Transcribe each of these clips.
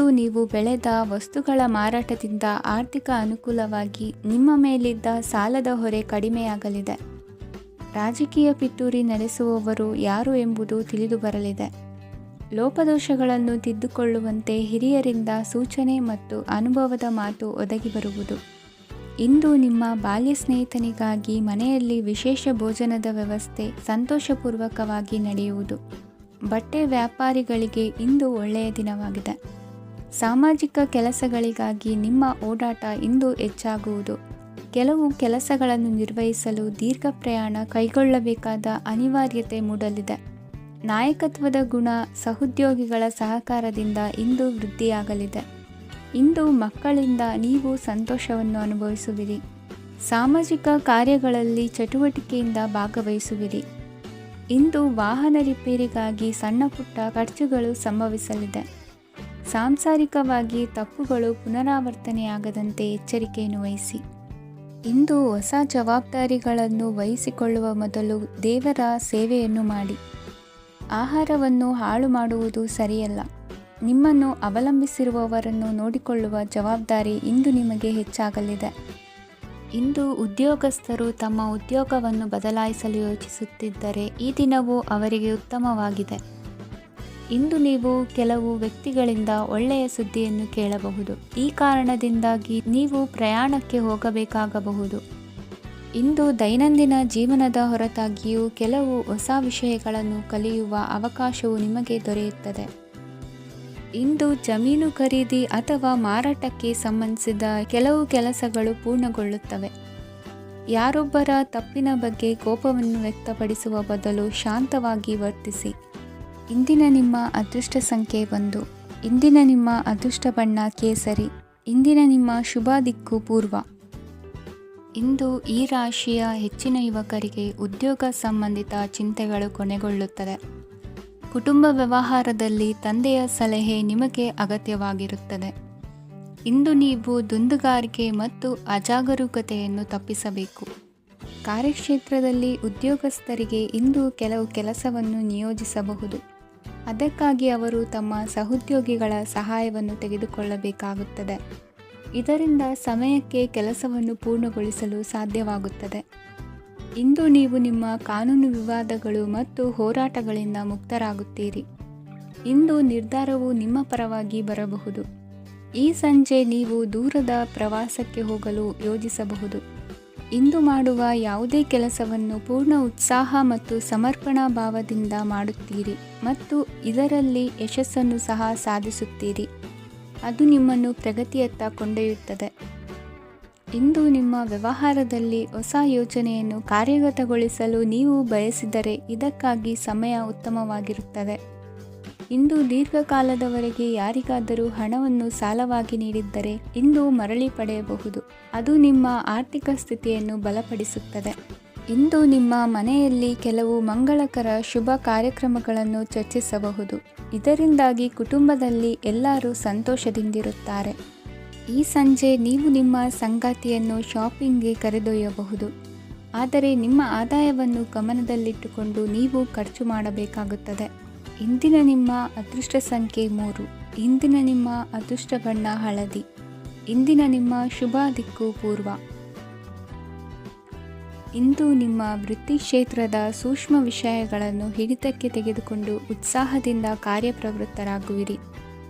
ಇಂದು ನೀವು ಬೆಳೆದ ವಸ್ತುಗಳ ಮಾರಾಟದಿಂದ ಆರ್ಥಿಕ ಅನುಕೂಲವಾಗಿ ನಿಮ್ಮ ಮೇಲಿದ್ದ ಸಾಲದ ಹೊರೆ ಕಡಿಮೆಯಾಗಲಿದೆ. ರಾಜಕೀಯ ಪಿತೂರಿ ನಡೆಸುವವರು ಯಾರು ಎಂಬುದು ತಿಳಿದು ಬರಲಿದೆ. ಲೋಪದೋಷಗಳನ್ನು ತಿದ್ದುಕೊಳ್ಳುವಂತೆ ಹಿರಿಯರಿಂದ ಸೂಚನೆ ಮತ್ತು ಅನುಭವದ ಮಾತು ಒದಗಿ ಬರುವುದು. ಇಂದು ನಿಮ್ಮ ಬಾಲ್ಯ ಸ್ನೇಹಿತನಿಗಾಗಿ ಮನೆಯಲ್ಲಿ ವಿಶೇಷ ಭೋಜನದ ವ್ಯವಸ್ಥೆ ಸಂತೋಷಪೂರ್ವಕವಾಗಿ ನಡೆಯುವುದು. ಬಟ್ಟೆ ವ್ಯಾಪಾರಿಗಳಿಗೆ ಇಂದು ಒಳ್ಳೆಯ ದಿನವಾಗಿದೆ. ಸಾಮಾಜಿಕ ಕೆಲಸಗಳಿಗಾಗಿ ನಿಮ್ಮ ಓಡಾಟ ಇಂದು ಹೆಚ್ಚಾಗುವುದು. ಕೆಲವು ಕೆಲಸಗಳನ್ನು ನಿರ್ವಹಿಸಲು ದೀರ್ಘ ಪ್ರಯಾಣ ಕೈಗೊಳ್ಳಬೇಕಾದ ಅನಿವಾರ್ಯತೆ ಮೂಡಲಿದೆ. ನಾಯಕತ್ವದ ಗುಣ ಸಹೋದ್ಯೋಗಿಗಳ ಸಹಕಾರದಿಂದ ಇಂದು ವೃದ್ಧಿಯಾಗಲಿದೆ. ಇಂದು ಮಕ್ಕಳಿಂದ ನೀವು ಸಂತೋಷವನ್ನು ಅನುಭವಿಸುವಿರಿ. ಸಾಮಾಜಿಕ ಕಾರ್ಯಗಳಲ್ಲಿ ಚಟುವಟಿಕೆಯಿಂದ ಭಾಗವಹಿಸುವಿರಿ. ಇಂದು ವಾಹನ ರಿಪೇರಿಗಾಗಿ ಸಣ್ಣ ಪುಟ್ಟ ಖರ್ಚುಗಳು ಸಂಭವಿಸಲಿದೆ. ಸಾಂಸಾರಿಕವಾಗಿ ತಪ್ಪುಗಳು ಪುನರಾವರ್ತನೆಯಾಗದಂತೆ ಎಚ್ಚರಿಕೆಯನ್ನು ವಹಿಸಿ. ಇಂದು ಹೊಸ ಜವಾಬ್ದಾರಿಗಳನ್ನು ವಹಿಸಿಕೊಳ್ಳುವ ಮೊದಲು ದೇವರ ಸೇವೆಯನ್ನು ಮಾಡಿ. ಆಹಾರವನ್ನು ಹಾಳು ಮಾಡುವುದು ಸರಿಯಲ್ಲ. ನಿಮ್ಮನ್ನು ಅವಲಂಬಿಸಿರುವವರನ್ನು ನೋಡಿಕೊಳ್ಳುವ ಜವಾಬ್ದಾರಿ ಇಂದು ನಿಮಗೆ ಹೆಚ್ಚಾಗಲಿದೆ. ಇಂದು ಉದ್ಯೋಗಸ್ಥರು ತಮ್ಮ ಉದ್ಯೋಗವನ್ನು ಬದಲಾಯಿಸಲು ಯೋಚಿಸುತ್ತಿದ್ದರೆ ಈ ದಿನವೂ ಅವರಿಗೆ ಉತ್ತಮವಾಗಿದೆ. ಇಂದು ನೀವು ಕೆಲವು ವ್ಯಕ್ತಿಗಳಿಂದ ಒಳ್ಳೆಯ ಸುದ್ದಿಯನ್ನು ಕೇಳಬಹುದು. ಈ ಕಾರಣದಿಂದಾಗಿ ನೀವು ಪ್ರಯಾಣಕ್ಕೆ ಹೋಗಬೇಕಾಗಬಹುದು. ಇಂದು ದೈನಂದಿನ ಜೀವನದ ಹೊರತಾಗಿಯೂ ಕೆಲವು ಹೊಸ ವಿಷಯಗಳನ್ನು ಕಲಿಯುವ ಅವಕಾಶವು ನಿಮಗೆ ದೊರೆಯುತ್ತದೆ. ಇಂದು ಜಮೀನು ಖರೀದಿ ಅಥವಾ ಮಾರಾಟಕ್ಕೆ ಸಂಬಂಧಿಸಿದ ಕೆಲವು ಕೆಲಸಗಳು ಪೂರ್ಣಗೊಳ್ಳುತ್ತವೆ. ಯಾರೊಬ್ಬರ ತಪ್ಪಿನ ಬಗ್ಗೆ ಕೋಪವನ್ನು ವ್ಯಕ್ತಪಡಿಸುವ ಬದಲು ಶಾಂತವಾಗಿ ವರ್ತಿಸಿ. ಇಂದಿನ ನಿಮ್ಮ ಅದೃಷ್ಟ ಸಂಖ್ಯೆ 1. ಇಂದಿನ ನಿಮ್ಮ ಅದೃಷ್ಟ ಬಣ್ಣ ಕೇಸರಿ. ಇಂದಿನ ನಿಮ್ಮ ಶುಭ ದಿಕ್ಕು ಪೂರ್ವ. ಇಂದು ಈ ರಾಶಿಯ ಹೆಚ್ಚಿನ ಯುವಕರಿಗೆ ಉದ್ಯೋಗ ಸಂಬಂಧಿತ ಚಿಂತೆಗಳು ಕೊನೆಗೊಳ್ಳುತ್ತದೆ. ಕುಟುಂಬ ವ್ಯವಹಾರದಲ್ಲಿ ತಂದೆಯ ಸಲಹೆ ನಿಮಗೆ ಅಗತ್ಯವಾಗಿರುತ್ತದೆ. ಇಂದು ನೀವು ದುಂದುಗಾರಿಕೆ ಮತ್ತು ಅಜಾಗರೂಕತೆಯನ್ನು ತಪ್ಪಿಸಬೇಕು. ಕಾರ್ಯಕ್ಷೇತ್ರದಲ್ಲಿ ಉದ್ಯೋಗಸ್ಥರಿಗೆ ಇಂದು ಕೆಲವು ಕೆಲಸವನ್ನು ನಿಯೋಜಿಸಬಹುದು. ಅದಕ್ಕಾಗಿ ಅವರು ತಮ್ಮ ಸಹೋದ್ಯೋಗಿಗಳ ಸಹಾಯವನ್ನು ತೆಗೆದುಕೊಳ್ಳಬೇಕಾಗುತ್ತದೆ. ಇದರಿಂದ ಸಮಯಕ್ಕೆ ಕೆಲಸವನ್ನು ಪೂರ್ಣಗೊಳಿಸಲು ಸಾಧ್ಯವಾಗುತ್ತದೆ. ಇಂದು ನೀವು ನಿಮ್ಮ ಕಾನೂನು ವಿವಾದಗಳು ಮತ್ತು ಹೋರಾಟಗಳಿಂದ ಮುಕ್ತರಾಗುತ್ತೀರಿ. ಇಂದು ನಿರ್ಧಾರವು ನಿಮ್ಮ ಪರವಾಗಿ ಬರಬಹುದು. ಈ ಸಂಜೆ ನೀವು ದೂರದ ಪ್ರವಾಸಕ್ಕೆ ಹೋಗಲು ಯೋಜಿಸಬಹುದು. ಇಂದು ಮಾಡುವ ಯಾವುದೇ ಕೆಲಸವನ್ನು ಪೂರ್ಣ ಉತ್ಸಾಹ ಮತ್ತು ಸಮರ್ಪಣಾ ಭಾವದಿಂದ ಮಾಡುತ್ತೀರಿ ಮತ್ತು ಇದರಲ್ಲಿ ಯಶಸ್ಸನ್ನು ಸಹ ಸಾಧಿಸುತ್ತೀರಿ. ಅದು ನಿಮ್ಮನ್ನು ಪ್ರಗತಿಯತ್ತ ಕೊಂಡೊಯ್ಯುತ್ತದೆ. ಇಂದು ನಿಮ್ಮ ವ್ಯವಹಾರದಲ್ಲಿ ಹೊಸ ಯೋಜನೆಯನ್ನು ಕಾರ್ಯಗತಗೊಳಿಸಲು ನೀವು ಬಯಸಿದರೆ ಇದಕ್ಕಾಗಿ ಸಮಯ ಉತ್ತಮವಾಗಿರುತ್ತದೆ. ಇಂದು ದೀರ್ಘಕಾಲದವರೆಗೆ ಯಾರಿಗಾದರೂ ಹಣವನ್ನು ಸಾಲವಾಗಿ ನೀಡಿದ್ದರೆ ಇಂದು ಮರಳಿ ಪಡೆಯಬಹುದು. ಅದು ನಿಮ್ಮ ಆರ್ಥಿಕ ಸ್ಥಿತಿಯನ್ನು ಬಲಪಡಿಸುತ್ತದೆ. ಇಂದು ನಿಮ್ಮ ಮನೆಯಲ್ಲಿ ಕೆಲವು ಮಂಗಳಕರ ಶುಭ ಕಾರ್ಯಕ್ರಮಗಳನ್ನು ಚರ್ಚಿಸಬಹುದು. ಇದರಿಂದಾಗಿ ಕುಟುಂಬದಲ್ಲಿ ಎಲ್ಲರೂ ಸಂತೋಷದಿಂದಿರುತ್ತಾರೆ. ಈ ಸಂಜೆ ನೀವು ನಿಮ್ಮ ಸಂಗಾತಿಯನ್ನು ಶಾಪಿಂಗ್ಗೆ ಕರೆದೊಯ್ಯಬಹುದು. ಆದರೆ ನಿಮ್ಮ ಆದಾಯವನ್ನು ಗಮನದಲ್ಲಿಟ್ಟುಕೊಂಡು ನೀವು ಖರ್ಚು ಮಾಡಬೇಕಾಗುತ್ತದೆ. ಇಂದಿನ ನಿಮ್ಮ ಅದೃಷ್ಟ ಸಂಖ್ಯೆ 3. ಇಂದಿನ ನಿಮ್ಮ ಅದೃಷ್ಟ ಬಣ್ಣ ಹಳದಿ. ಇಂದಿನ ನಿಮ್ಮ ಶುಭ ದಿಕ್ಕು ಪೂರ್ವ. ಇಂದು ನಿಮ್ಮ ವೃತ್ತಿ ಕ್ಷೇತ್ರದ ಸೂಕ್ಷ್ಮ ವಿಷಯಗಳನ್ನು ಹಿಡಿತಕ್ಕೆ ತೆಗೆದುಕೊಂಡು ಉತ್ಸಾಹದಿಂದ ಕಾರ್ಯಪ್ರವೃತ್ತರಾಗುವಿರಿ.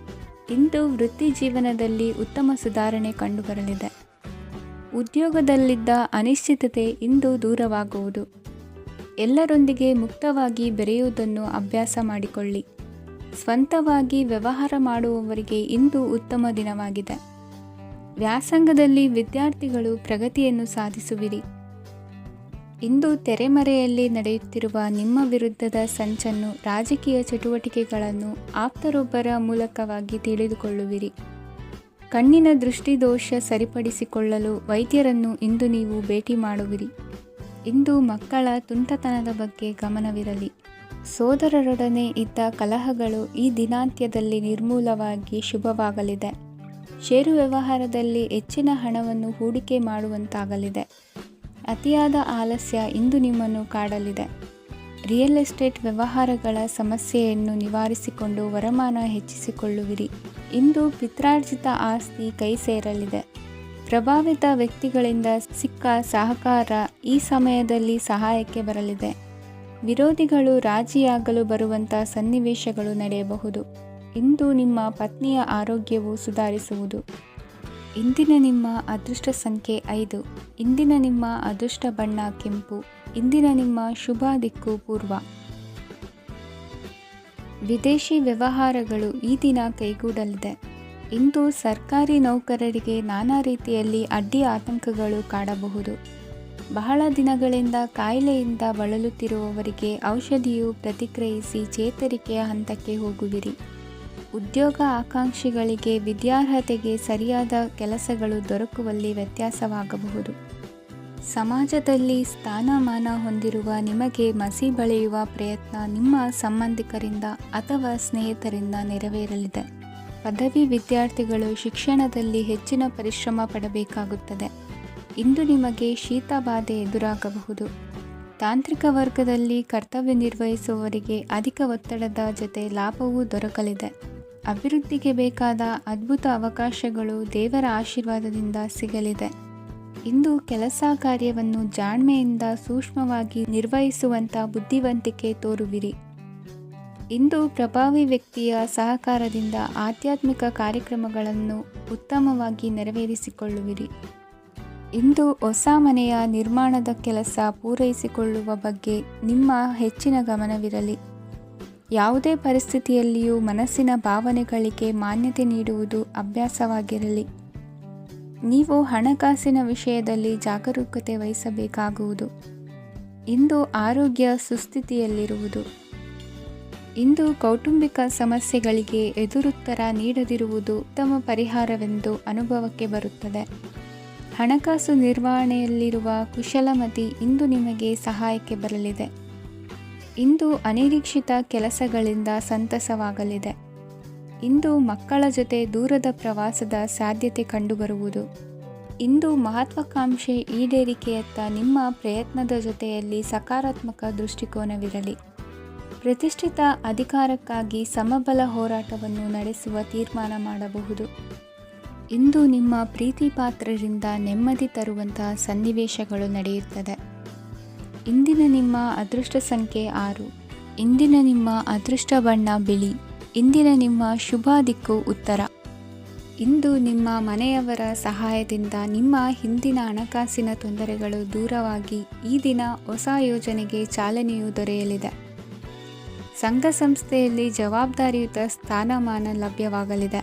ಇಂದು ವೃತ್ತಿ ಜೀವನದಲ್ಲಿ ಉತ್ತಮ ಸುಧಾರಣೆ ಕಂಡುಬರಲಿದೆ. ಉದ್ಯೋಗದಲ್ಲಿದ್ದ ಅನಿಶ್ಚಿತತೆ ಇಂದು ದೂರವಾಗುವುದು. ಎಲ್ಲರೊಂದಿಗೆ ಮುಕ್ತವಾಗಿ ಬೆರೆಯುವುದನ್ನು ಅಭ್ಯಾಸ ಮಾಡಿಕೊಳ್ಳಿ. ಸ್ವಂತವಾಗಿ ವ್ಯವಹಾರ ಮಾಡುವವರಿಗೆ ಇಂದು ಉತ್ತಮ ದಿನವಾಗಿದೆ. ವ್ಯಾಸಂಗದಲ್ಲಿ ವಿದ್ಯಾರ್ಥಿಗಳು ಪ್ರಗತಿಯನ್ನು ಸಾಧಿಸುವಿರಿ. ಇಂದು ತೆರೆಮರೆಯಲ್ಲಿ ನಡೆಯುತ್ತಿರುವ ನಿಮ್ಮ ವಿರುದ್ಧದ ಸಂಚನ್ನು ರಾಜಕೀಯ ಚಟುವಟಿಕೆಗಳನ್ನು ಆಪ್ತರೊಬ್ಬರ ಮೂಲಕವಾಗಿ ತಿಳಿದುಕೊಳ್ಳುವಿರಿ. ಕಣ್ಣಿನ ದೃಷ್ಟಿದೋಷ ಸರಿಪಡಿಸಿಕೊಳ್ಳಲು ವೈದ್ಯರನ್ನು ಇಂದು ನೀವು ಭೇಟಿ ಮಾಡುವಿರಿ. ಇಂದು ಮಕ್ಕಳ ತುಂಟತನದ ಬಗ್ಗೆ ಗಮನವಿರಲಿ. ಸೋದರರೊಡನೆ ಇದ್ದ ಕಲಹಗಳು ಈ ದಿನಾಂತ್ಯದಲ್ಲಿ ನಿರ್ಮೂಲವಾಗಿ ಶುಭವಾಗಲಿದೆ. ಷೇರು ವ್ಯವಹಾರದಲ್ಲಿ ಹೆಚ್ಚಿನ ಹಣವನ್ನು ಹೂಡಿಕೆ ಮಾಡುವಂತಾಗಲಿದೆ. ಅತಿಯಾದ ಆಲಸ್ಯ ಇಂದು ನಿಮ್ಮನ್ನು ಕಾಡಲಿದೆ. ರಿಯಲ್ ಎಸ್ಟೇಟ್ ವ್ಯವಹಾರಗಳ ಸಮಸ್ಯೆಯನ್ನು ನಿವಾರಿಸಿಕೊಂಡು ವರಮಾನ ಹೆಚ್ಚಿಸಿಕೊಳ್ಳುವಿರಿ. ಇಂದು ಪಿತ್ರಾರ್ಜಿತ ಆಸ್ತಿ ಕೈ ಸೇರಲಿದೆ. ಪ್ರಭಾವಿತ ವ್ಯಕ್ತಿಗಳಿಂದ ಸಿಕ್ಕ ಸಹಕಾರ ಈ ಸಮಯದಲ್ಲಿ ಸಹಾಯಕ್ಕೆ ಬರಲಿದೆ. ವಿರೋಧಿಗಳು ರಾಜಿಯಾಗಲು ಬರುವಂಥ ಸನ್ನಿವೇಶಗಳು ನಡೆಯಬಹುದು. ಇಂದು ನಿಮ್ಮ ಪತ್ನಿಯ ಆರೋಗ್ಯವು ಸುಧಾರಿಸುವುದು. ಇಂದಿನ ನಿಮ್ಮ ಅದೃಷ್ಟ ಸಂಖ್ಯೆ 5. ಇಂದಿನ ನಿಮ್ಮ ಅದೃಷ್ಟ ಬಣ್ಣ ಕೆಂಪು. ಇಂದಿನ ನಿಮ್ಮ ಶುಭ ದಿಕ್ಕು ಪೂರ್ವ. ವಿದೇಶಿ ವ್ಯವಹಾರಗಳು ಈ ದಿನ ಕೈಗೂಡಲಿದೆ. ಇಂದು ಸರ್ಕಾರಿ ನೌಕರರಿಗೆ ನಾನಾ ರೀತಿಯಲ್ಲಿ ಅಡ್ಡಿ ಆತಂಕಗಳು ಕಾಡಬಹುದು. ಬಹಳ ದಿನಗಳಿಂದ ಕಾಯಿಲೆಯಿಂದ ಬಳಲುತ್ತಿರುವವರಿಗೆ ಔಷಧಿಯು ಪ್ರತಿಕ್ರಿಯಿಸಿ ಚೇತರಿಕೆಯ ಹಂತಕ್ಕೆ ಹೋಗುವಿರಿ. ಉದ್ಯೋಗ ಆಕಾಂಕ್ಷಿಗಳಿಗೆ ವಿದ್ಯಾರ್ಹತೆಗೆ ಸರಿಯಾದ ಕೆಲಸಗಳು ದೊರಕುವಲ್ಲಿ ವ್ಯತ್ಯಾಸವಾಗಬಹುದು. ಸಮಾಜದಲ್ಲಿ ಸ್ಥಾನಮಾನ ಹೊಂದಿರುವ ನಿಮಗೆ ಮಸಿ ಬಳಿಯುವ ಪ್ರಯತ್ನ ನಿಮ್ಮ ಸಂಬಂಧಿಕರಿಂದ ಅಥವಾ ಸ್ನೇಹಿತರಿಂದ ನೆರವೇರಲಿದೆ. ಪದವಿ ವಿದ್ಯಾರ್ಥಿಗಳು ಶಿಕ್ಷಣದಲ್ಲಿ ಹೆಚ್ಚಿನ ಪರಿಶ್ರಮ ಪಡಬೇಕಾಗುತ್ತದೆ. ಇಂದು ನಿಮಗೆ ಶೀತ ಬಾಧೆ ಎದುರಾಗಬಹುದು. ತಾಂತ್ರಿಕ ವರ್ಗದಲ್ಲಿ ಕರ್ತವ್ಯ ನಿರ್ವಹಿಸುವವರಿಗೆ ಅಧಿಕ ಒತ್ತಡದ ಜೊತೆ ಲಾಭವೂ ದೊರಕಲಿದೆ. ಅಭಿವೃದ್ಧಿಗೆ ಬೇಕಾದ ಅದ್ಭುತ ಅವಕಾಶಗಳು ದೇವರ ಆಶೀರ್ವಾದದಿಂದ ಸಿಗಲಿದೆ. ಇಂದು ಕೆಲಸ ಕಾರ್ಯವನ್ನು ಜಾಣ್ಮೆಯಿಂದ ಸೂಕ್ಷ್ಮವಾಗಿ ನಿರ್ವಹಿಸುವಂಥ ಬುದ್ಧಿವಂತಿಕೆ ತೋರುವಿರಿ. ಇಂದು ಪ್ರಭಾವಿ ವ್ಯಕ್ತಿಯ ಸಹಕಾರದಿಂದ ಆಧ್ಯಾತ್ಮಿಕ ಕಾರ್ಯಕ್ರಮಗಳನ್ನು ಉತ್ತಮವಾಗಿ ನೆರವೇರಿಸಿಕೊಳ್ಳುವಿರಿ. ಇಂದು ಹೊಸ ಮನೆಯ ನಿರ್ಮಾಣದ ಕೆಲಸ ಪೂರೈಸಿಕೊಳ್ಳುವ ಬಗ್ಗೆ ನಿಮ್ಮ ಹೆಚ್ಚಿನ ಗಮನವಿರಲಿ. ಯಾವುದೇ ಪರಿಸ್ಥಿತಿಯಲ್ಲಿಯೂ ಮನಸ್ಸಿನ ಭಾವನೆಗಳಿಗೆ ಮಾನ್ಯತೆ ನೀಡುವುದು ಅಭ್ಯಾಸವಾಗಿರಲಿ. ನೀವು ಹಣಕಾಸಿನ ವಿಷಯದಲ್ಲಿ ಜಾಗರೂಕತೆ ವಹಿಸಬೇಕಾಗುವುದು. ಇಂದು ಆರೋಗ್ಯ ಸುಸ್ಥಿತಿಯಲ್ಲಿರುವುದು. ಇಂದು ಕೌಟುಂಬಿಕ ಸಮಸ್ಯೆಗಳಿಗೆ ಎದುರುತ್ತರ ನೀಡದಿರುವುದು ಉತ್ತಮ ಪರಿಹಾರವೆಂದು ಅನುಭವಕ್ಕೆ ಬರುತ್ತದೆ. ಹಣಕಾಸು ನಿರ್ವಹಣೆಯಲ್ಲಿರುವ ಕುಶಲಮತಿ ಇಂದು ನಿಮಗೆ ಸಹಾಯಕ್ಕೆ ಬರಲಿದೆ. ಇಂದು ಅನಿರೀಕ್ಷಿತ ಕೆಲಸಗಳಿಂದ ಸಂತಸವಾಗಲಿದೆ. ಇಂದು ಮಕ್ಕಳ ಜೊತೆ ದೂರದ ಪ್ರವಾಸದ ಸಾಧ್ಯತೆ ಕಂಡುಬರುವುದು. ಇಂದು ಮಹತ್ವಾಕಾಂಕ್ಷೆ ಈಡೇರಿಕೆಯತ್ತ ನಿಮ್ಮ ಪ್ರಯತ್ನದ ಜೊತೆಯಲ್ಲಿ ಸಕಾರಾತ್ಮಕ ದೃಷ್ಟಿಕೋನವಿರಲಿ. ಪ್ರತಿಷ್ಠಿತ ಅಧಿಕಾರಕ್ಕಾಗಿ ಸಮಬಲ ಹೋರಾಟವನ್ನು ನಡೆಸುವ ತೀರ್ಮಾನ ಮಾಡಬಹುದು. ಇಂದು ನಿಮ್ಮ ಪ್ರೀತಿ ಪಾತ್ರರಿಂದ ನೆಮ್ಮದಿ ತರುವಂತಹ ಸನ್ನಿವೇಶಗಳು ನಡೆಯುತ್ತದೆ. ಇಂದಿನ ನಿಮ್ಮ ಅದೃಷ್ಟ ಸಂಖ್ಯೆ 6. ಇಂದಿನ ನಿಮ್ಮ ಅದೃಷ್ಟ ಬಣ್ಣ ಬಿಳಿ. ಇಂದಿನ ನಿಮ್ಮ ಶುಭ ದಿಕ್ಕು ಉತ್ತರ. ಇಂದು ನಿಮ್ಮ ಮನೆಯವರ ಸಹಾಯದಿಂದ ನಿಮ್ಮ ಹಿಂದಿನ ಹಣಕಾಸಿನ ತೊಂದರೆಗಳು ದೂರವಾಗಿ ಈ ದಿನ ಹೊಸ ಯೋಜನೆಗೆ ಚಾಲನೆಯು ದೊರೆಯಲಿದೆ. ಸಂಘ ಸಂಸ್ಥೆಯಲ್ಲಿ ಜವಾಬ್ದಾರಿಯುತ ಸ್ಥಾನಮಾನ ಲಭ್ಯವಾಗಲಿದೆ.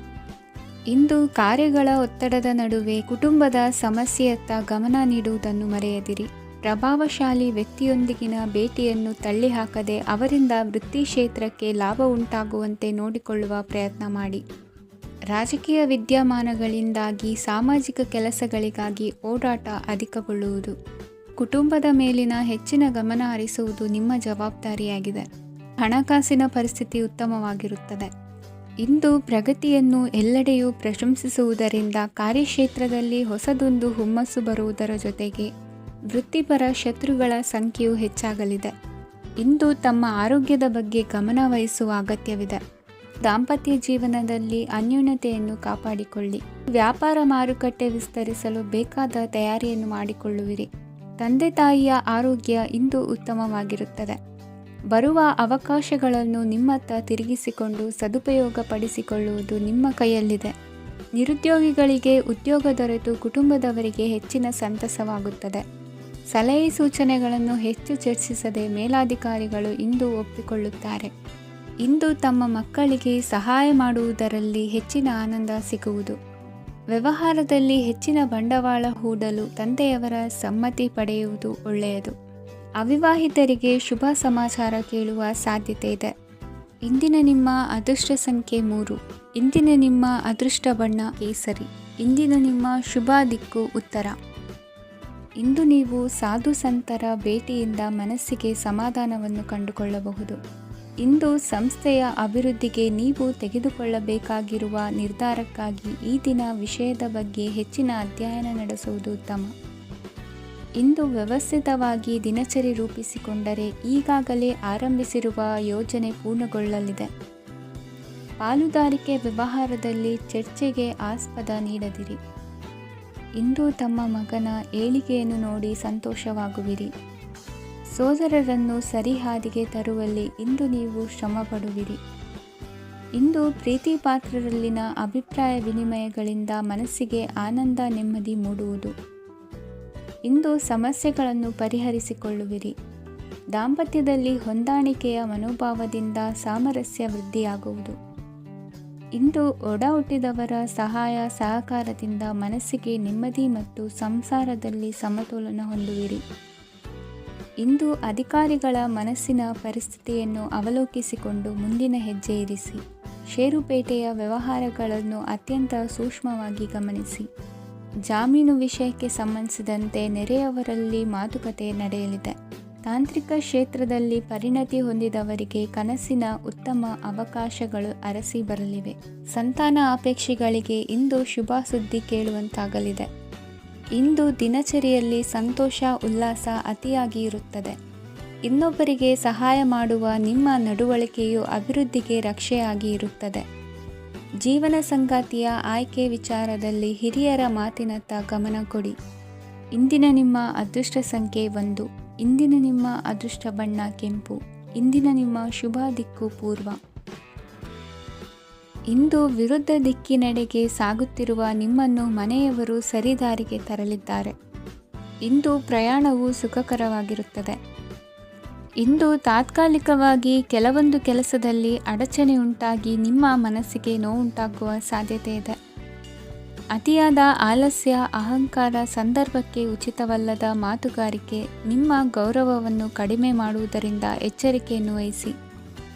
ಇಂದು ಕಾರ್ಯಗಳ ಒತ್ತಡದ ನಡುವೆ ಕುಟುಂಬದ ಸಮಸ್ಯೆಯತ್ತ ಗಮನ ನೀಡುವುದನ್ನು ಮರೆಯದಿರಿ. ಪ್ರಭಾವಶಾಲಿ ವ್ಯಕ್ತಿಯೊಂದಿಗಿನ ಭೇಟಿಯನ್ನು ತಳ್ಳಿಹಾಕದೆ ಅವರಿಂದ ವೃತ್ತಿ ಕ್ಷೇತ್ರಕ್ಕೆ ಲಾಭ ಉಂಟಾಗುವಂತೆ ನೋಡಿಕೊಳ್ಳುವ ಪ್ರಯತ್ನ ಮಾಡಿ. ರಾಜಕೀಯ ವಿದ್ಯಮಾನಗಳಿಂದಾಗಿ ಸಾಮಾಜಿಕ ಕೆಲಸಗಳಿಗಾಗಿ ಓಡಾಟ ಅಧಿಕಗೊಳ್ಳುವುದು. ಕುಟುಂಬದ ಮೇಲಿನ ಹೆಚ್ಚಿನ ಗಮನ ಹರಿಸುವುದು ನಿಮ್ಮ ಜವಾಬ್ದಾರಿಯಾಗಿದೆ. ಹಣಕಾಸಿನ ಪರಿಸ್ಥಿತಿ ಉತ್ತಮವಾಗಿರುತ್ತದೆ. ಇಂದು ಪ್ರಗತಿಯನ್ನು ಎಲ್ಲೆಡೆಯೂ ಪ್ರಶಂಸಿಸುವುದರಿಂದ ಕಾರ್ಯಕ್ಷೇತ್ರದಲ್ಲಿ ಹೊಸದೊಂದು ಹುಮ್ಮಸ್ಸು ಬರುವುದರ ಜೊತೆಗೆ ವೃತ್ತಿಪರ ಶತ್ರುಗಳ ಸಂಖ್ಯೆಯು ಹೆಚ್ಚಾಗಲಿದೆ. ಇಂದು ತಮ್ಮ ಆರೋಗ್ಯದ ಬಗ್ಗೆ ಗಮನ ವಹಿಸುವ ಅಗತ್ಯವಿದೆ. ದಾಂಪತ್ಯ ಜೀವನದಲ್ಲಿ ಅನ್ಯೋನ್ಯತೆಯನ್ನು ಕಾಪಾಡಿಕೊಳ್ಳಿ. ವ್ಯಾಪಾರ ಮಾರುಕಟ್ಟೆ ವಿಸ್ತರಿಸಲು ಬೇಕಾದ ತಯಾರಿಯನ್ನು ಮಾಡಿಕೊಳ್ಳುವಿರಿ. ತಂದೆ ತಾಯಿಯ ಆರೋಗ್ಯ ಇಂದು ಉತ್ತಮವಾಗಿರುತ್ತದೆ. ಬರುವ ಅವಕಾಶಗಳನ್ನು ನಿಮ್ಮತ್ತ ತಿರುಗಿಸಿಕೊಂಡು ಸದುಪಯೋಗಪಡಿಸಿಕೊಳ್ಳುವುದು ನಿಮ್ಮ ಕೈಯಲ್ಲಿದೆ. ನಿರುದ್ಯೋಗಿಗಳಿಗೆ ಉದ್ಯೋಗ ದೊರೆತು ಕುಟುಂಬದವರಿಗೆ ಹೆಚ್ಚಿನ ಸಂತಸವಾಗುತ್ತದೆ. ಸಲಹೆ ಸೂಚನೆಗಳನ್ನು ಹೆಚ್ಚು ಚರ್ಚಿಸದೆ ಮೇಲಾಧಿಕಾರಿಗಳು ಇಂದು ಒಪ್ಪಿಕೊಳ್ಳುತ್ತಾರೆ. ಇಂದು ತಮ್ಮ ಮಕ್ಕಳಿಗೆ ಸಹಾಯ ಮಾಡುವುದರಲ್ಲಿ ಹೆಚ್ಚಿನ ಆನಂದ ಸಿಗುವುದು. ವ್ಯವಹಾರದಲ್ಲಿ ಹೆಚ್ಚಿನ ಬಂಡವಾಳ ಹೂಡಲು ತಂದೆಯವರ ಸಮ್ಮತಿ ಪಡೆಯುವುದು ಒಳ್ಳೆಯದು. ಅವಿವಾಹಿತರಿಗೆ ಶುಭ ಸಮಾಚಾರ ಕೇಳುವ ಸಾಧ್ಯತೆ ಇದೆ. ಇಂದಿನ ನಿಮ್ಮ ಅದೃಷ್ಟ ಸಂಖ್ಯೆ 3. ಇಂದಿನ ನಿಮ್ಮ ಅದೃಷ್ಟ ಬಣ್ಣ ಕೇಸರಿ. ಇಂದಿನ ನಿಮ್ಮ ಶುಭ ದಿಕ್ಕು ಉತ್ತರ. ಇಂದು ನೀವು ಸಾಧು ಸಂತರ ಭೇಟಿಯಿಂದ ಮನಸ್ಸಿಗೆ ಸಮಾಧಾನವನ್ನು ಕಂಡುಕೊಳ್ಳಬಹುದು. ಇಂದು ಸಂಸ್ಥೆಯ ಅಭಿವೃದ್ಧಿಗೆ ನೀವು ತೆಗೆದುಕೊಳ್ಳಬೇಕಾಗಿರುವ ನಿರ್ಧಾರಕ್ಕಾಗಿ ಈ ದಿನ ವಿಷಯದ ಬಗ್ಗೆ ಹೆಚ್ಚಿನ ಅಧ್ಯಯನ ನಡೆಸುವುದು ಉತ್ತಮ. ಇಂದು ವ್ಯವಸ್ಥಿತವಾಗಿ ದಿನಚರಿ ರೂಪಿಸಿಕೊಂಡರೆ ಈಗಾಗಲೇ ಆರಂಭಿಸಿರುವ ಯೋಜನೆ ಪೂರ್ಣಗೊಳ್ಳಲಿದೆ. ಪಾಲುದಾರಿಕೆ ವ್ಯವಹಾರದಲ್ಲಿ ಚರ್ಚೆಗೆ ಆಸ್ಪದ ನೀಡದಿರಿ. ಇಂದು ತಮ್ಮ ಮಗನ ಏಳಿಗೆಯನ್ನು ನೋಡಿ ಸಂತೋಷವಾಗುವಿರಿ. ಸೋದರರನ್ನು ಸರಿಹಾದಿಗೆ ತರುವಲ್ಲಿ ಇಂದು ನೀವು ಶ್ರಮಪಡುವಿರಿ. ಇಂದು ಪ್ರೀತಿ ಪಾತ್ರರಲ್ಲಿನ ಅಭಿಪ್ರಾಯ ವಿನಿಮಯಗಳಿಂದ ಮನಸ್ಸಿಗೆ ಆನಂದ ನೆಮ್ಮದಿ ಮೂಡುವುದು. ಇಂದು ಸಮಸ್ಯೆಗಳನ್ನು ಪರಿಹರಿಸಿಕೊಳ್ಳುವಿರಿ. ದಾಂಪತ್ಯದಲ್ಲಿ ಹೊಂದಾಣಿಕೆಯ ಮನೋಭಾವದಿಂದ ಸಾಮರಸ್ಯ ವೃದ್ಧಿಯಾಗುವುದು. ಇಂದು ಒಡ ಹುಟ್ಟಿದವರ ಸಹಾಯ ಸಹಕಾರದಿಂದ ಮನಸ್ಸಿಗೆ ನೆಮ್ಮದಿ ಮತ್ತು ಸಂಸಾರದಲ್ಲಿ ಸಮತೋಲನ ಹೊಂದುವಿರಿ. ಇಂದು ಅಧಿಕಾರಿಗಳ ಮನಸ್ಸಿನ ಪರಿಸ್ಥಿತಿಯನ್ನು ಅವಲೋಕಿಸಿಕೊಂಡು ಮುಂದಿನ ಹೆಜ್ಜೆ ಇರಿಸಿ. ಷೇರುಪೇಟೆಯ ವ್ಯವಹಾರಗಳನ್ನು ಅತ್ಯಂತ ಸೂಕ್ಷ್ಮವಾಗಿ ಗಮನಿಸಿ. ಜಾಮೀನು ವಿಷಯಕ್ಕೆ ಸಂಬಂಧಿಸಿದಂತೆ ನೆರೆಯವರಲ್ಲಿ ಮಾತುಕತೆ ನಡೆಯಲಿದೆ. ತಾಂತ್ರಿಕ ಕ್ಷೇತ್ರದಲ್ಲಿ ಪರಿಣತಿ ಹೊಂದಿದವರಿಗೆ ಕನಸಿನ ಉತ್ತಮ ಅವಕಾಶಗಳು ಅರಸಿ ಬರಲಿವೆ. ಸಂತಾನ ಅಪೇಕ್ಷಿಗಳಿಗೆ ಇಂದು ಶುಭ ಸುದ್ದಿ ಕೇಳುವಂತಾಗಲಿದೆ. ಇಂದು ದಿನಚರಿಯಲ್ಲಿ ಸಂತೋಷ ಉಲ್ಲಾಸ ಅತಿಯಾಗಿ ಇರುತ್ತದೆ. ಇನ್ನೊಬ್ಬರಿಗೆ ಸಹಾಯ ಮಾಡುವ ನಿಮ್ಮ ನಡವಳಿಕೆಯು ಅಭಿವೃದ್ಧಿಗೆ ರಕ್ಷೆಯಾಗಿ ಇರುತ್ತದೆ. ಜೀವನ ಸಂಗಾತಿಯ ಆಯ್ಕೆ ವಿಚಾರದಲ್ಲಿ ಹಿರಿಯರ ಮಾತಿನತ್ತ ಗಮನ ಕೊಡಿ. ಇಂದಿನ ನಿಮ್ಮ ಅದೃಷ್ಟ ಸಂಖ್ಯೆ 1. ಇಂದಿನ ನಿಮ್ಮ ಅದೃಷ್ಟ ಬಣ್ಣ ಕೆಂಪು. ಇಂದಿನ ನಿಮ್ಮ ಶುಭ ದಿಕ್ಕು ಪೂರ್ವ. ಇಂದು ವಿರುದ್ಧ ದಿಕ್ಕಿನೆಡೆಗೆ ಸಾಗುತ್ತಿರುವ ನಿಮ್ಮನ್ನು ಮನೆಯವರು ಸರಿದಾರಿಗೆ ತರಲಿದ್ದಾರೆ. ಇಂದು ಪ್ರಯಾಣವು ಸುಖಕರವಾಗಿರುತ್ತದೆ. ಇಂದು ತಾತ್ಕಾಲಿಕವಾಗಿ ಕೆಲವೊಂದು ಕೆಲಸದಲ್ಲಿ ಅಡಚಣೆ ಉಂಟಾಗಿ ನಿಮ್ಮ ಮನಸ್ಸಿಗೆ ನೋವುಂಟಾಗುವ ಸಾಧ್ಯತೆ ಇದೆ. ಅತಿಯಾದ ಆಲಸ್ಯ, ಅಹಂಕಾರ, ಸಂದರ್ಭಕ್ಕೆ ಉಚಿತವಲ್ಲದ ಮಾತುಗಾರಿಕೆ ನಿಮ್ಮ ಗೌರವವನ್ನು ಕಡಿಮೆ ಮಾಡುವುದರಿಂದ ಎಚ್ಚರಿಕೆಯನ್ನು ವಹಿಸಿ.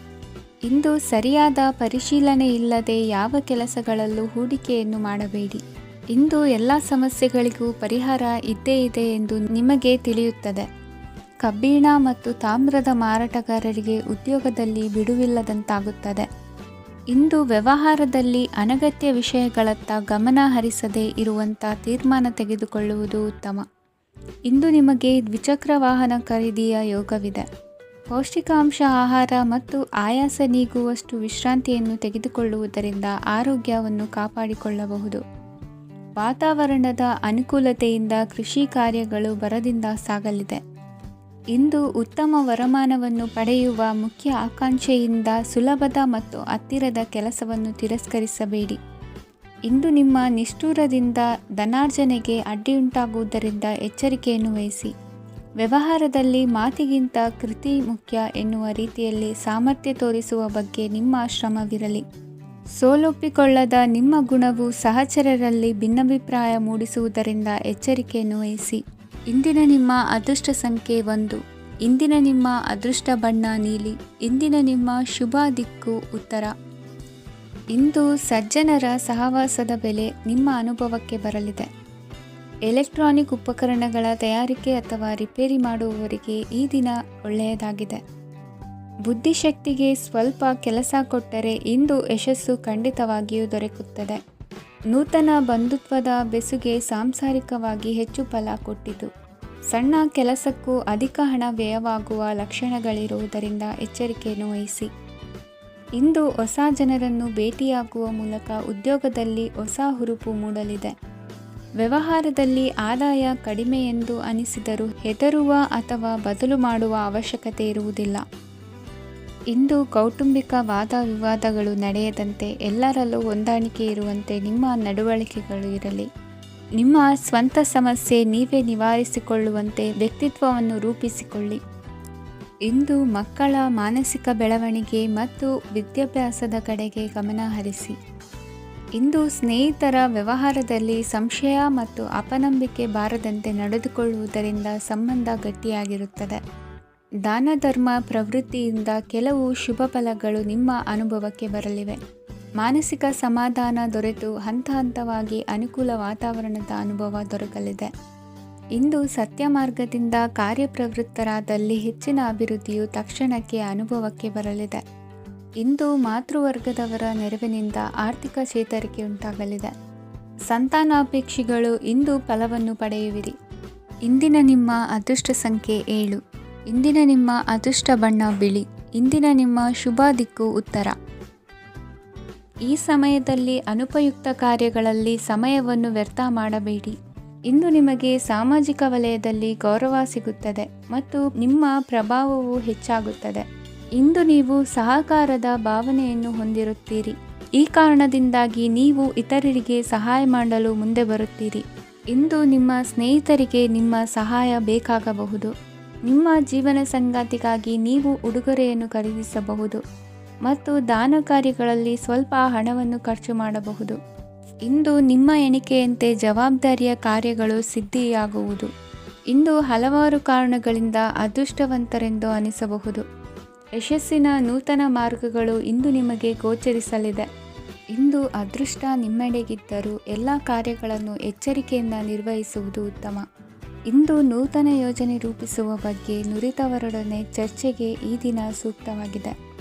ಇಂದು ಸರಿಯಾದ ಪರಿಶೀಲನೆ ಇಲ್ಲದೆ ಯಾವ ಕೆಲಸಗಳಲ್ಲೂ ಹೂಡಿಕೆಯನ್ನು ಮಾಡಬೇಡಿ. ಇಂದು ಎಲ್ಲ ಸಮಸ್ಯೆಗಳಿಗೂ ಪರಿಹಾರ ಇದ್ದೇ ಇದೆ ಎಂದು ನಿಮಗೆ ತಿಳಿಯುತ್ತದೆ. ಕಬ್ಬಿಣ ಮತ್ತು ತಾಮ್ರದ ಮಾರಾಟಗಾರರಿಗೆ ಉದ್ಯೋಗದಲ್ಲಿ ಬಿಡುವಿಲ್ಲದಂತಾಗುತ್ತದೆ. ಇಂದು ವ್ಯವಹಾರದಲ್ಲಿ ಅನಗತ್ಯ ವಿಷಯಗಳತ್ತ ಗಮನ ಹರಿಸದೇ ಇರುವಂಥ ತೀರ್ಮಾನ ತೆಗೆದುಕೊಳ್ಳುವುದು ಉತ್ತಮ. ಇಂದು ನಿಮಗೆ ದ್ವಿಚಕ್ರ ವಾಹನ ಖರೀದಿಯ ಯೋಗವಿದೆ. ಪೌಷ್ಟಿಕಾಂಶ ಆಹಾರ ಮತ್ತು ಆಯಾಸ ನೀಗುವಷ್ಟು ವಿಶ್ರಾಂತಿಯನ್ನು ತೆಗೆದುಕೊಳ್ಳುವುದರಿಂದ ಆರೋಗ್ಯವನ್ನು ಕಾಪಾಡಿಕೊಳ್ಳಬಹುದು. ವಾತಾವರಣದ ಅನುಕೂಲತೆಯಿಂದ ಕೃಷಿ ಕಾರ್ಯಗಳು ಭರದಿಂದ ಸಾಗಲಿದೆ. ಇಂದು ಉತ್ತಮ ವರಮಾನವನ್ನು ಪಡೆಯುವ ಮುಖ್ಯ ಆಕಾಂಕ್ಷೆಯಿಂದ ಸುಲಭದ ಮತ್ತು ಹತ್ತಿರದ ಕೆಲಸವನ್ನು ತಿರಸ್ಕರಿಸಬೇಡಿ. ಇಂದು ನಿಮ್ಮ ನಿಷ್ಠುರದಿಂದ ಧನಾರ್ಜನೆಗೆ ಅಡ್ಡಿಯುಂಟಾಗುವುದರಿಂದ ಎಚ್ಚರಿಕೆಯನ್ನು ವಹಿಸಿ. ವ್ಯವಹಾರದಲ್ಲಿ ಮಾತಿಗಿಂತ ಕೃತಿ ಮುಖ್ಯ ಎನ್ನುವ ರೀತಿಯಲ್ಲಿ ಸಾಮರ್ಥ್ಯ ತೋರಿಸುವ ಬಗ್ಗೆ ನಿಮ್ಮ ಶ್ರಮವಿರಲಿ. ಸೋಲೊಪ್ಪಿಕೊಳ್ಳದ ನಿಮ್ಮ ಗುಣವು ಸಹಚರರಲ್ಲಿ ಭಿನ್ನಾಭಿಪ್ರಾಯ ಮೂಡಿಸುವುದರಿಂದ ಎಚ್ಚರಿಕೆಯನ್ನು ವಹಿಸಿ. ಇಂದಿನ ನಿಮ್ಮ ಅದೃಷ್ಟ ಸಂಖ್ಯೆ 1. ಇಂದಿನ ನಿಮ್ಮ ಅದೃಷ್ಟ ಬಣ್ಣ ನೀಲಿ. ಇಂದಿನ ನಿಮ್ಮ ಶುಭ ದಿಕ್ಕು ಉತ್ತರ. ಇಂದು ಸಜ್ಜನರ ಸಹವಾಸದ ಬೆಲೆ ನಿಮ್ಮ ಅನುಭವಕ್ಕೆ ಬರಲಿದೆ. ಎಲೆಕ್ಟ್ರಾನಿಕ್ ಉಪಕರಣಗಳ ತಯಾರಿಕೆ ಅಥವಾ ರಿಪೇರಿ ಮಾಡುವವರಿಗೆ ಈ ದಿನ ಒಳ್ಳೆಯದಾಗಿದೆ. ಬುದ್ಧಿಶಕ್ತಿಗೆ ಸ್ವಲ್ಪ ಕೆಲಸ ಕೊಟ್ಟರೆ ಇಂದು ಯಶಸ್ಸು ಖಂಡಿತವಾಗಿಯೂ ದೊರಕುತ್ತದೆ. ನೂತನ ಬಂಧುತ್ವದ ಬೆಸುಗೆ ಸಾಂಸಾರಿಕವಾಗಿ ಹೆಚ್ಚು ಫಲ ಕೊಟ್ಟಿತು. ಸಣ್ಣ ಕೆಲಸಕ್ಕೂ ಅಧಿಕ ಹಣ ವ್ಯಯವಾಗುವ ಲಕ್ಷಣಗಳಿರುವುದರಿಂದ ಎಚ್ಚರಿಕೆಯನ್ನು ವಹಿಸಿ. ಇಂದು ಹೊಸ ಜನರನ್ನು ಭೇಟಿಯಾಗುವ ಮೂಲಕ ಉದ್ಯೋಗದಲ್ಲಿ ಹೊಸ ಹುರುಪು ಮೂಡಲಿದೆ. ವ್ಯವಹಾರದಲ್ಲಿ ಆದಾಯ ಕಡಿಮೆ ಎಂದು ಅನಿಸಿದರೂ ಹೆದರುವ ಅಥವಾ ಬದಲು ಮಾಡುವ ಅವಶ್ಯಕತೆ ಇರುವುದಿಲ್ಲ. ಇಂದು ಕೌಟುಂಬಿಕ ವಾದ ವಿವಾದಗಳು ನಡೆಯದಂತೆ ಎಲ್ಲರಲ್ಲೂ ಹೊಂದಾಣಿಕೆ ಇರುವಂತೆ ನಿಮ್ಮ ನಡವಳಿಕೆಗಳು ಇರಲಿ. ನಿಮ್ಮ ಸ್ವಂತ ಸಮಸ್ಯೆ ನೀವೇ ನಿವಾರಿಸಿಕೊಳ್ಳುವಂತೆ ವ್ಯಕ್ತಿತ್ವವನ್ನು ರೂಪಿಸಿಕೊಳ್ಳಿ. ಇಂದು ಮಕ್ಕಳ ಮಾನಸಿಕ ಬೆಳವಣಿಗೆ ಮತ್ತು ವಿದ್ಯಾಭ್ಯಾಸದ ಕಡೆಗೆ ಗಮನ ಹರಿಸಿ. ಇಂದು ಸ್ನೇಹಿತರ ವ್ಯವಹಾರದಲ್ಲಿ ಸಂಶಯ ಮತ್ತು ಅಪನಂಬಿಕೆ ಬಾರದಂತೆ ನಡೆದುಕೊಳ್ಳುವುದರಿಂದ ಸಂಬಂಧ ಗಟ್ಟಿಯಾಗಿರುತ್ತದೆ. ದಾನ ಧರ್ಮ ಪ್ರವೃತ್ತಿಯಿಂದ ಕೆಲವು ಶುಭ ಫಲಗಳು ನಿಮ್ಮ ಅನುಭವಕ್ಕೆ ಬರಲಿವೆ. ಮಾನಸಿಕ ಸಮಾಧಾನ ದೊರೆತು ಹಂತ ಹಂತವಾಗಿ ಅನುಕೂಲ ವಾತಾವರಣದ ಅನುಭವ ದೊರಕಲಿದೆ. ಇಂದು ಸತ್ಯ ಮಾರ್ಗದಿಂದ ಕಾರ್ಯಪ್ರವೃತ್ತರಾದಲ್ಲಿ ಹೆಚ್ಚಿನ ಅಭಿವೃದ್ಧಿಯು ತಕ್ಷಣಕ್ಕೆ ಅನುಭವಕ್ಕೆ ಬರಲಿದೆ. ಇಂದು ಮಾತೃವರ್ಗದವರ ನೆರವಿನಿಂದ ಆರ್ಥಿಕ ಚೇತರಿಕೆ ಉಂಟಾಗಲಿದೆ. ಸಂತಾನಾಪೇಕ್ಷಿಗಳು ಇಂದು ಫಲವನ್ನು ಪಡೆಯುವಿರಿ. ಇಂದಿನ ನಿಮ್ಮ ಅದೃಷ್ಟ ಸಂಖ್ಯೆ 7. ಇಂದಿನ ನಿಮ್ಮ ಅದೃಷ್ಟ ಬಣ್ಣ ಬಿಳಿ. ಇಂದಿನ ನಿಮ್ಮ ಶುಭ ದಿಕ್ಕು ಉತ್ತರ. ಈ ಸಮಯದಲ್ಲಿ ಅನುಪಯುಕ್ತ ಕಾರ್ಯಗಳಲ್ಲಿ ಸಮಯವನ್ನು ವ್ಯರ್ಥ ಮಾಡಬೇಡಿ. ಇಂದು ನಿಮಗೆ ಸಾಮಾಜಿಕ ವಲಯದಲ್ಲಿ ಗೌರವ ಸಿಗುತ್ತದೆ ಮತ್ತು ನಿಮ್ಮ ಪ್ರಭಾವವು ಹೆಚ್ಚಾಗುತ್ತದೆ. ಇಂದು ನೀವು ಸಹಕಾರದ ಭಾವನೆಯನ್ನು ಹೊಂದಿರುತ್ತೀರಿ. ಈ ಕಾರಣದಿಂದಾಗಿ ನೀವು ಇತರರಿಗೆ ಸಹಾಯ ಮಾಡಲು ಮುಂದೆ ಬರುತ್ತೀರಿ. ಇಂದು ನಿಮ್ಮ ಸ್ನೇಹಿತರಿಗೆ ನಿಮ್ಮ ಸಹಾಯ ಬೇಕಾಗಬಹುದು. ನಿಮ್ಮ ಜೀವನ ಸಂಗಾತಿಗಾಗಿ ನೀವು ಉಡುಗೊರೆಯನ್ನು ಖರೀದಿಸಬಹುದು ಮತ್ತು ದಾನ ಕಾರ್ಯಗಳಲ್ಲಿ ಸ್ವಲ್ಪ ಹಣವನ್ನು ಖರ್ಚು ಮಾಡಬಹುದು. ಇಂದು ನಿಮ್ಮ ಎಣಿಕೆಯಂತೆ ಜವಾಬ್ದಾರಿಯ ಕಾರ್ಯಗಳು ಸಿದ್ಧಿಯಾಗುವುದು. ಇಂದು ಹಲವಾರು ಕಾರಣಗಳಿಂದ ಅದೃಷ್ಟವಂತರೆಂದು ಅನಿಸಬಹುದು. ಯಶಸ್ಸಿನ ನೂತನ ಮಾರ್ಗಗಳು ಇಂದು ನಿಮಗೆ ಗೋಚರಿಸಲಿದೆ. ಇಂದು ಅದೃಷ್ಟ ನಿಮ್ಮೆಡೆಗಿದ್ದರೂ ಎಲ್ಲ ಕಾರ್ಯಗಳನ್ನು ಎಚ್ಚರಿಕೆಯಿಂದ ನಿರ್ವಹಿಸುವುದು ಉತ್ತಮ. ಇಂದು ನೂತನ ಯೋಜನೆ ರೂಪಿಸುವ ಬಗ್ಗೆ ನುರಿತವರೊಡನೆ ಚರ್ಚೆಗೆ ಈ ದಿನ ಸೂಕ್ತವಾಗಿದೆ.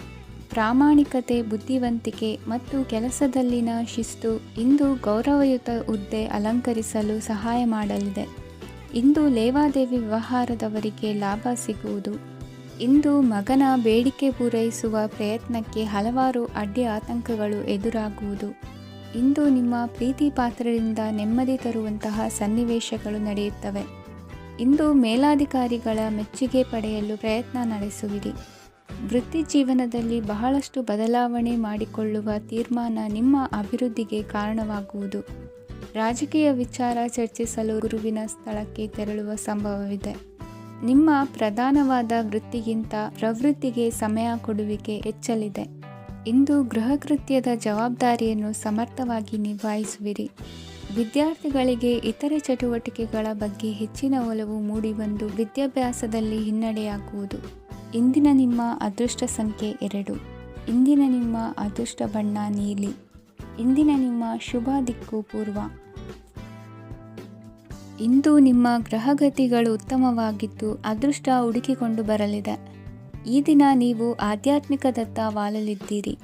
ಪ್ರಾಮಾಣಿಕತೆ, ಬುದ್ಧಿವಂತಿಕೆ ಮತ್ತು ಕೆಲಸದಲ್ಲಿನ ಶಿಸ್ತು ಇಂದು ಗೌರವಯುತ ಹುದ್ದೆ ಅಲಂಕರಿಸಲು ಸಹಾಯ ಮಾಡಲಿದೆ. ಇಂದು ಲೇವಾದೇವಿ ವ್ಯವಹಾರದವರಿಗೆ ಲಾಭ ಸಿಗುವುದು. ಇಂದು ಮಗನ ಬೇಡಿಕೆ ಪೂರೈಸುವ ಪ್ರಯತ್ನಕ್ಕೆ ಹಲವಾರು ಅಡ್ಡಿ ಆತಂಕಗಳು ಎದುರಾಗುವುದು. ಇಂದು ನಿಮ್ಮ ಪ್ರೀತಿ ಪಾತ್ರರಿಂದ ನೆಮ್ಮದಿ ತರುವಂತಹ ಸನ್ನಿವೇಶಗಳು ನಡೆಯುತ್ತವೆ. ಇಂದು ಮೇಲಾಧಿಕಾರಿಗಳ ಮೆಚ್ಚುಗೆ ಪಡೆಯಲು ಪ್ರಯತ್ನ ನಡೆಸುವಿರಿ. ವೃತ್ತಿ ಜೀವನದಲ್ಲಿ ಬಹಳಷ್ಟು ಬದಲಾವಣೆ ಮಾಡಿಕೊಳ್ಳುವ ತೀರ್ಮಾನ ನಿಮ್ಮ ಅಭಿವೃದ್ಧಿಗೆ ಕಾರಣವಾಗುವುದು. ರಾಜಕೀಯ ವಿಚಾರ ಚರ್ಚಿಸಲು ಗುರುವಿನ ಸ್ಥಳಕ್ಕೆ ತೆರಳುವ ಸಂಭವವಿದೆ. ನಿಮ್ಮ ಪ್ರಧಾನವಾದ ವೃತ್ತಿಗಿಂತ ಪ್ರವೃತ್ತಿಗೆ ಸಮಯ ಕೊಡುವಿಕೆ ಹೆಚ್ಚಲಿದೆ. ಇಂದು ಗೃಹ ಕೃತ್ಯದ ಜವಾಬ್ದಾರಿಯನ್ನು ಸಮರ್ಥವಾಗಿ ನಿಭಾಯಿಸುವಿರಿ. ವಿದ್ಯಾರ್ಥಿಗಳಿಗೆ ಇತರೆ ಚಟುವಟಿಕೆಗಳ ಬಗ್ಗೆ ಹೆಚ್ಚಿನ ಒಲವು ಮೂಡಿಬಂದು ವಿದ್ಯಾಭ್ಯಾಸದಲ್ಲಿ ಹಿನ್ನಡೆಯಾಗುವುದು. ಇಂದಿನ ನಿಮ್ಮ ಅದೃಷ್ಟ ಸಂಖ್ಯೆ 2. ಇಂದಿನ ನಿಮ್ಮ ಅದೃಷ್ಟ ಬಣ್ಣ ನೀಲಿ. ಇಂದಿನ ನಿಮ್ಮ ಶುಭ ದಿಕ್ಕು ಪೂರ್ವ. ಇಂದು ನಿಮ್ಮ ಗ್ರಹಗತಿಗಳು ಉತ್ತಮವಾಗಿದ್ದು ಅದೃಷ್ಟ ಹುಡುಕಿಕೊಂಡು ಬರಲಿದೆ. ಈ ದಿನ ನೀವು ಆಧ್ಯಾತ್ಮಿಕದತ್ತ ವಾಲಲಿದ್ದೀರಿ.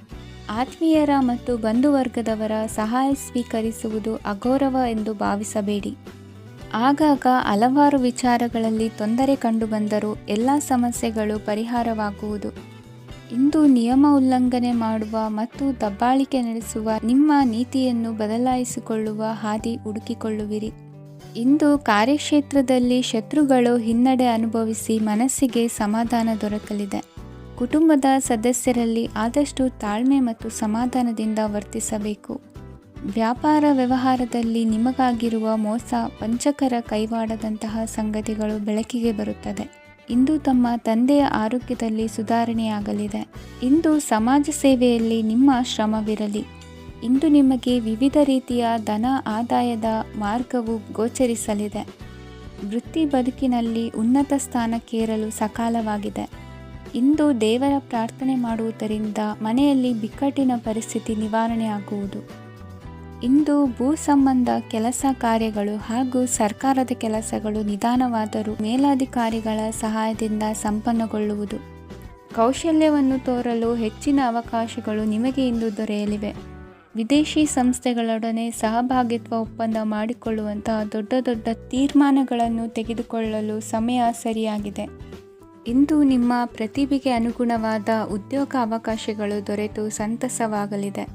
ಆತ್ಮೀಯರ ಮತ್ತು ಬಂಧುವರ್ಗದವರ ಸಹಾಯ ಸ್ವೀಕರಿಸುವುದು ಅಗೌರವ ಎಂದು ಭಾವಿಸಬೇಡಿ. ಆಗಾಗ ಹಲವಾರು ವಿಚಾರಗಳಲ್ಲಿ ತೊಂದರೆ ಕಂಡುಬಂದರೂ ಎಲ್ಲ ಸಮಸ್ಯೆಗಳು ಪರಿಹಾರವಾಗುವುದು. ಇಂದು ನಿಯಮ ಉಲ್ಲಂಘನೆ ಮಾಡುವ ಮತ್ತು ದಬ್ಬಾಳಿಕೆ ನಡೆಸುವ ನಿಮ್ಮ ನೀತಿಯನ್ನು ಬದಲಾಯಿಸಿಕೊಳ್ಳುವ ಹಾದಿ ಹುಡುಕಿಕೊಳ್ಳುವಿರಿ. ಇಂದು ಕಾರ್ಯಕ್ಷೇತ್ರದಲ್ಲಿ ಶತ್ರುಗಳು ಹಿನ್ನಡೆ ಅನುಭವಿಸಿ ಮನಸ್ಸಿಗೆ ಸಮಾಧಾನ ದೊರಕಲಿದೆ. ಕುಟುಂಬದ ಸದಸ್ಯರಲ್ಲಿ ಆದಷ್ಟು ತಾಳ್ಮೆ ಮತ್ತು ಸಮಾಧಾನದಿಂದ ವರ್ತಿಸಬೇಕು. ವ್ಯಾಪಾರ ವ್ಯವಹಾರದಲ್ಲಿ ನಿಮಗಾಗಿರುವ ಮೋಸ, ವಂಚಕರ ಕೈವಾಡದಂತಹ ಸಂಗತಿಗಳು ಬೆಳಕಿಗೆ ಬರುತ್ತದೆ. ಇಂದು ತಮ್ಮ ತಂದೆಯ ಆರೋಗ್ಯದಲ್ಲಿ ಸುಧಾರಣೆಯಾಗಲಿದೆ. ಇಂದು ಸಮಾಜ ಸೇವೆಯಲ್ಲಿ ನಿಮ್ಮ ಶ್ರಮವಿರಲಿ. ಇಂದು ನಿಮಗೆ ವಿವಿಧ ರೀತಿಯ ಧನ ಆದಾಯದ ಮಾರ್ಗವು ಗೋಚರಿಸಲಿದೆ. ವೃತ್ತಿ ಬದುಕಿನಲ್ಲಿ ಉನ್ನತ ಸ್ಥಾನಕ್ಕೇರಲು ಸಕಾಲವಾಗಿದೆ. ಇಂದು ದೇವರ ಪ್ರಾರ್ಥನೆ ಮಾಡುವುದರಿಂದ ಮನೆಯಲ್ಲಿ ಬಿಕ್ಕಟ್ಟಿನ ಪರಿಸ್ಥಿತಿ ನಿವಾರಣೆಯಾಗುವುದು. ಇಂದು ಭೂ ಸಂಬಂಧ ಕೆಲಸ ಕಾರ್ಯಗಳು ಹಾಗೂ ಸರ್ಕಾರದ ಕೆಲಸಗಳು ನಿಧಾನವಾದರೂ ಮೇಲಾಧಿಕಾರಿಗಳ ಸಹಾಯದಿಂದ ಸಂಪನ್ನಗೊಳ್ಳುವುದು. ಕೌಶಲ್ಯವನ್ನು ತೋರಲು ಹೆಚ್ಚಿನ ಅವಕಾಶಗಳು ನಿಮಗೆ ಇಂದು ದೊರೆಯಲಿವೆ. ವಿದೇಶಿ ಸಂಸ್ಥೆಗಳೊಡನೆ ಸಹಭಾಗಿತ್ವ ಒಪ್ಪಂದ ಮಾಡಿಕೊಳ್ಳುವಂತಹ ದೊಡ್ಡ ದೊಡ್ಡ ತೀರ್ಮಾನಗಳನ್ನು ತೆಗೆದುಕೊಳ್ಳಲು ಸಮಯ ಸರಿಯಾಗಿದೆ. ಇಂದು ನಿಮ್ಮ ಪ್ರತಿಭೆಗೆ ಅನುಗುಣವಾದ ಉದ್ಯೋಗ ಅವಕಾಶಗಳು ದೊರೆತು ಸಂತಸವಾಗಲಿದೆ.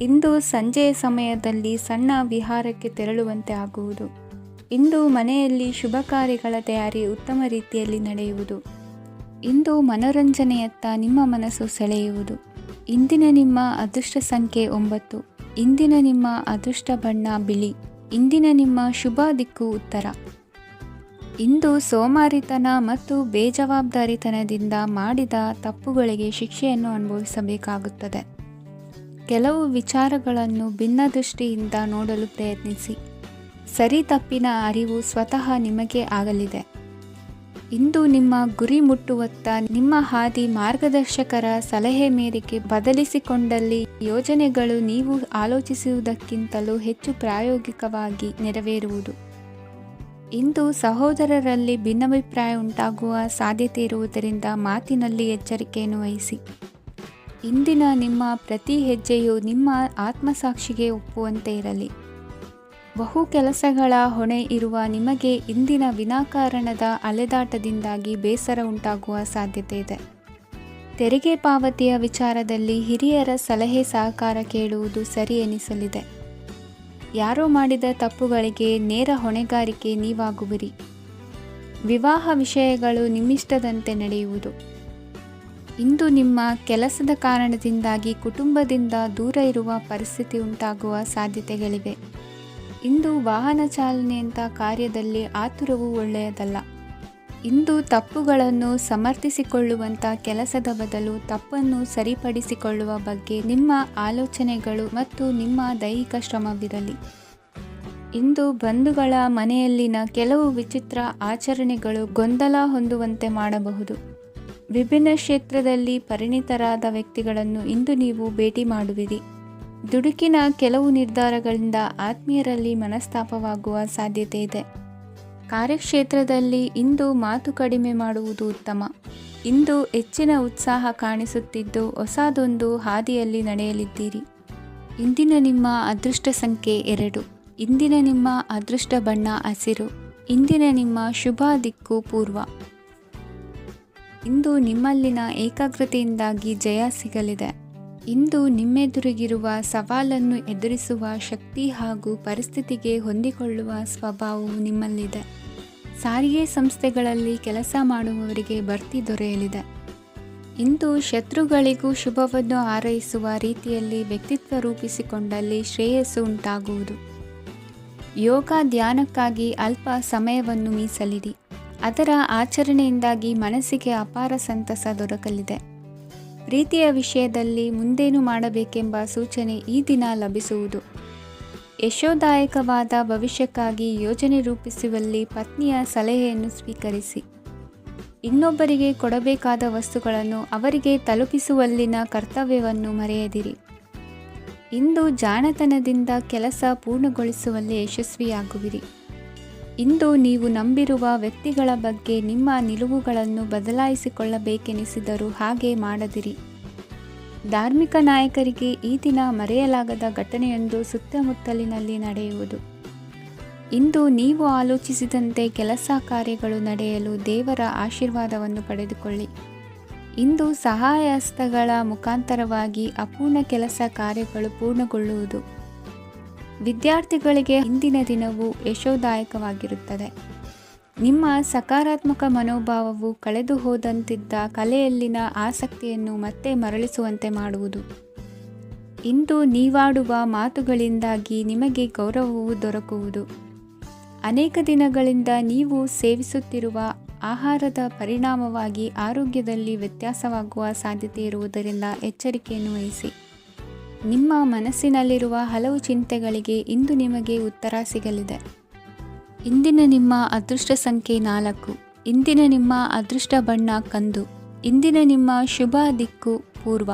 ಇಂದು ಸಂಜೆಯ ಸಮಯದಲ್ಲಿ ಸಣ್ಣ ವಿಹಾರಕ್ಕೆ ತೆರಳುವಂತೆ ಆಗುವುದು. ಇಂದು ಮನೆಯಲ್ಲಿ ಶುಭ ಕಾರ್ಯಗಳ ತಯಾರಿ ಉತ್ತಮ ರೀತಿಯಲ್ಲಿ ನಡೆಯುವುದು. ಇಂದು ಮನೋರಂಜನೆಯತ್ತ ನಿಮ್ಮ ಮನಸ್ಸು ಸೆಳೆಯುವುದು. ಇಂದಿನ ನಿಮ್ಮ ಅದೃಷ್ಟ ಸಂಖ್ಯೆ 9. ಇಂದಿನ ನಿಮ್ಮ ಅದೃಷ್ಟ ಬಣ್ಣ ಬಿಳಿ. ಇಂದಿನ ನಿಮ್ಮ ಶುಭ ದಿಕ್ಕು ಉತ್ತರ. ಇಂದು ಸೋಮಾರಿತನ ಮತ್ತು ಬೇಜವಾಬ್ದಾರಿತನದಿಂದ ಮಾಡಿದ ತಪ್ಪುಗಳಿಗೆ ಶಿಕ್ಷೆಯನ್ನು ಅನುಭವಿಸಬೇಕಾಗುತ್ತದೆ. ಕೆಲವು ವಿಚಾರಗಳನ್ನು ಭಿನ್ನ ದೃಷ್ಟಿಯಿಂದ ನೋಡಲು ಪ್ರಯತ್ನಿಸಿ. ಸರಿ ತಪ್ಪಿನ ಅರಿವು ಸ್ವತಃ ನಿಮಗೆ ಆಗಲಿದೆ. ಇಂದು ನಿಮ್ಮ ಗುರಿ ಮುಟ್ಟುವತ್ತ ನಿಮ್ಮ ಹಾದಿ ಮಾರ್ಗದರ್ಶಕರ ಸಲಹೆ ಮೇರೆಗೆ ಬದಲಿಸಿಕೊಂಡಲ್ಲಿ ಯೋಜನೆಗಳು ನೀವು ಆಲೋಚಿಸುವುದಕ್ಕಿಂತಲೂ ಹೆಚ್ಚು ಪ್ರಾಯೋಗಿಕವಾಗಿ ನೆರವೇರುವುದು. ಇಂದು ಸಹೋದರರಲ್ಲಿ ಭಿನ್ನಾಭಿಪ್ರಾಯ ಉಂಟಾಗುವ ಸಾಧ್ಯತೆ ಇರುವುದರಿಂದ ಮಾತಿನಲ್ಲಿ ಎಚ್ಚರಿಕೆಯನ್ನು ವಹಿಸಿ. ಇಂದಿನ ನಿಮ್ಮ ಪ್ರತಿ ಹೆಜ್ಜೆಯು ನಿಮ್ಮ ಆತ್ಮಸಾಕ್ಷಿಗೆ ಒಪ್ಪುವಂತೆ ಇರಲಿ. ಬಹು ಕೆಲಸಗಳ ಹೊಣೆ ಇರುವ ನಿಮಗೆ ಇಂದಿನ ವಿನಾಕಾರಣದ ಅಲೆದಾಟದಿಂದಾಗಿ ಬೇಸರ ಉಂಟಾಗುವ ಸಾಧ್ಯತೆ ಇದೆ. ತೆರಿಗೆ ಪಾವತಿಯ ವಿಚಾರದಲ್ಲಿ ಹಿರಿಯರ ಸಲಹೆ ಸಹಕಾರ ಕೇಳುವುದು ಸರಿ ಎನಿಸಲಿದೆ. ಯಾರೋ ಮಾಡಿದ ತಪ್ಪುಗಳಿಗೆ ನೇರ ಹೊಣೆಗಾರಿಕೆ ನೀವಾಗುವಿರಿ. ವಿವಾಹ ವಿಷಯಗಳು ನಿಮ್ಮಿಷ್ಟದಂತೆ ನಡೆಯುವುದು. ಇಂದು ನಿಮ್ಮ ಕೆಲಸದ ಕಾರಣದಿಂದಾಗಿ ಕುಟುಂಬದಿಂದ ದೂರ ಇರುವ ಪರಿಸ್ಥಿತಿ ಉಂಟಾಗುವ ಸಾಧ್ಯತೆಗಳಿವೆ. ಇಂದು ವಾಹನ ಚಾಲನೆಯಂಥ ಕಾರ್ಯದಲ್ಲಿ ಆತುರವು ಒಳ್ಳೆಯದಲ್ಲ. ಇಂದು ತಪ್ಪುಗಳನ್ನು ಸಮರ್ಥಿಸಿಕೊಳ್ಳುವಂಥ ಕೆಲಸದ ಬದಲು ತಪ್ಪನ್ನು ಸರಿಪಡಿಸಿಕೊಳ್ಳುವ ಬಗ್ಗೆ ನಿಮ್ಮ ಆಲೋಚನೆಗಳು ಮತ್ತು ನಿಮ್ಮ ದೈಹಿಕ ಶ್ರಮವಿರಲಿ. ಇಂದು ಬಂಧುಗಳ ಮನೆಯಲ್ಲಿನ ಕೆಲವು ವಿಚಿತ್ರ ಆಚರಣೆಗಳು ಗೊಂದಲ ಹೊಂದುವಂತೆ ಮಾಡಬಹುದು. ವಿಭಿನ್ನ ಕ್ಷೇತ್ರದಲ್ಲಿ ಪರಿಣಿತರಾದ ವ್ಯಕ್ತಿಗಳನ್ನು ಇಂದು ನೀವು ಭೇಟಿ ಮಾಡುವಿರಿ. ದುಡುಕಿನ ಕೆಲವು ನಿರ್ಧಾರಗಳಿಂದ ಆತ್ಮೀಯರಲ್ಲಿ ಮನಸ್ತಾಪವಾಗುವ ಸಾಧ್ಯತೆ ಇದೆ. ಕಾರ್ಯಕ್ಷೇತ್ರದಲ್ಲಿ ಇಂದು ಮಾತು ಕಡಿಮೆ ಮಾಡುವುದು ಉತ್ತಮ. ಇಂದು ಹೆಚ್ಚಿನ ಉತ್ಸಾಹ ಕಾಣಿಸುತ್ತಿದ್ದು ಹೊಸದೊಂದು ಹಾದಿಯಲ್ಲಿ ನಡೆಯಲಿದ್ದೀರಿ. ಇಂದಿನ ನಿಮ್ಮ ಅದೃಷ್ಟ ಸಂಖ್ಯೆ 2. ಇಂದಿನ ನಿಮ್ಮ ಅದೃಷ್ಟ ಬಣ್ಣ ಹಸಿರು. ಇಂದಿನ ನಿಮ್ಮ ಶುಭ ದಿಕ್ಕು ಪೂರ್ವ. ಇಂದು ನಿಮ್ಮಲ್ಲಿನ ಏಕಾಗ್ರತೆಯಿಂದಾಗಿ ಜಯ ಸಿಗಲಿದೆ. ಇಂದು ನಿಮ್ಮೆದುರಿಗಿರುವ ಸವಾಲನ್ನು ಎದುರಿಸುವ ಶಕ್ತಿ ಹಾಗೂ ಪರಿಸ್ಥಿತಿಗೆ ಹೊಂದಿಕೊಳ್ಳುವ ಸ್ವಭಾವವು ನಿಮ್ಮಲ್ಲಿದೆ. ಸಾರಿಗೆ ಸಂಸ್ಥೆಗಳಲ್ಲಿ ಕೆಲಸ ಮಾಡುವವರಿಗೆ ಬಡ್ತಿ ದೊರೆಯಲಿದೆ. ಇಂದು ಶತ್ರುಗಳಿಗೂ ಶುಭವನ್ನು ಹಾರೈಸುವ ರೀತಿಯಲ್ಲಿ ವ್ಯಕ್ತಿತ್ವ ರೂಪಿಸಿಕೊಂಡಲ್ಲಿ ಶ್ರೇಯಸ್ಸು ಉಂಟಾಗುವುದು. ಯೋಗ ಧ್ಯಾನಕ್ಕಾಗಿ ಅಲ್ಪ ಸಮಯವನ್ನು ಮೀಸಲಿಡಿ. ಅದರ ಆಚರಣೆಯಿಂದಾಗಿ ಮನಸ್ಸಿಗೆ ಅಪಾರ ಸಂತಸ ದೊರಕಲಿದೆ. ಪ್ರೀತಿಯ ವಿಷಯದಲ್ಲಿ ಮುಂದೇನು ಮಾಡಬೇಕೆಂಬ ಸೂಚನೆ ಈ ದಿನ ಲಭಿಸುವುದು. ಯಶೋದಾಯಕವಾದ ಭವಿಷ್ಯಕ್ಕಾಗಿ ಯೋಜನೆ ರೂಪಿಸುವಲ್ಲಿ ಪತ್ನಿಯ ಸಲಹೆಯನ್ನು ಸ್ವೀಕರಿಸಿ. ಇನ್ನೊಬ್ಬರಿಗೆ ಕೊಡಬೇಕಾದ ವಸ್ತುಗಳನ್ನು ಅವರಿಗೆ ತಲುಪಿಸುವಲ್ಲಿನ ಕರ್ತವ್ಯವನ್ನು ಮರೆಯದಿರಿ. ಇಂದು ಜಾಣತನದಿಂದ ಕೆಲಸ ಪೂರ್ಣಗೊಳಿಸುವಲ್ಲಿ ಯಶಸ್ವಿಯಾಗುವಿರಿ. ಇಂದು ನೀವು ನಂಬಿರುವ ವ್ಯಕ್ತಿಗಳ ಬಗ್ಗೆ ನಿಮ್ಮ ನಿಲುವುಗಳನ್ನು ಬದಲಾಯಿಸಿಕೊಳ್ಳಬೇಕೆನಿಸಿದರೂ ಹಾಗೆ ಮಾಡದಿರಿ. ಧಾರ್ಮಿಕ ನಾಯಕರಿಗೆ ಈ ದಿನ ಮರೆಯಲಾಗದ ಘಟನೆಯೊಂದು ಸುತ್ತಮುತ್ತಲಿನಲ್ಲಿ ನಡೆಯುವುದು. ಇಂದು ನೀವು ಆಲೋಚಿಸಿದಂತೆ ಕೆಲಸ ಕಾರ್ಯಗಳು ನಡೆಯಲು ದೇವರ ಆಶೀರ್ವಾದವನ್ನು ಪಡೆದುಕೊಳ್ಳಿ. ಇಂದು ಸಹಾಯ ಹಸ್ತಗಳ ಮುಖಾಂತರವಾಗಿ ಅಪೂರ್ಣ ಕೆಲಸ ಕಾರ್ಯಗಳು ಪೂರ್ಣಗೊಳ್ಳುವುದು. ವಿದ್ಯಾರ್ಥಿಗಳಿಗೆ ಇಂದಿನ ದಿನವು ಯಶೋದಾಯಕವಾಗಿರುತ್ತದೆ. ನಿಮ್ಮ ಸಕಾರಾತ್ಮಕ ಮನೋಭಾವವು ಕಳೆದು ಹೋದಂತಿದ್ದ ಕಲೆಯಲ್ಲಿನ ಆಸಕ್ತಿಯನ್ನು ಮತ್ತೆ ಮರಳಿಸುವಂತೆ ಮಾಡುವುದು. ಇಂದು ನೀವಾಡುವ ಮಾತುಗಳಿಂದಾಗಿ ನಿಮಗೆ ಗೌರವವು ದೊರಕುವುದು. ಅನೇಕ ದಿನಗಳಿಂದ ನೀವು ಸೇವಿಸುತ್ತಿರುವ ಆಹಾರದ ಪರಿಣಾಮವಾಗಿ ಆರೋಗ್ಯದಲ್ಲಿ ವ್ಯತ್ಯಾಸವಾಗುವ ಸಾಧ್ಯತೆ ಇರುವುದರಿಂದ ಎಚ್ಚರಿಕೆಯನ್ನು ವಹಿಸಿ. ನಿಮ್ಮ ಮನಸ್ಸಿನಲ್ಲಿರುವ ಹಲವು ಚಿಂತೆಗಳಿಗೆ ಇಂದು ನಿಮಗೆ ಉತ್ತರ ಸಿಗಲಿದೆ. ಇಂದಿನ ನಿಮ್ಮ ಅದೃಷ್ಟ ಸಂಖ್ಯೆ 4. ಇಂದಿನ ನಿಮ್ಮ ಅದೃಷ್ಟ ಬಣ್ಣ ಕಂದು. ಇಂದಿನ ನಿಮ್ಮ ಶುಭ ದಿಕ್ಕು ಪೂರ್ವ.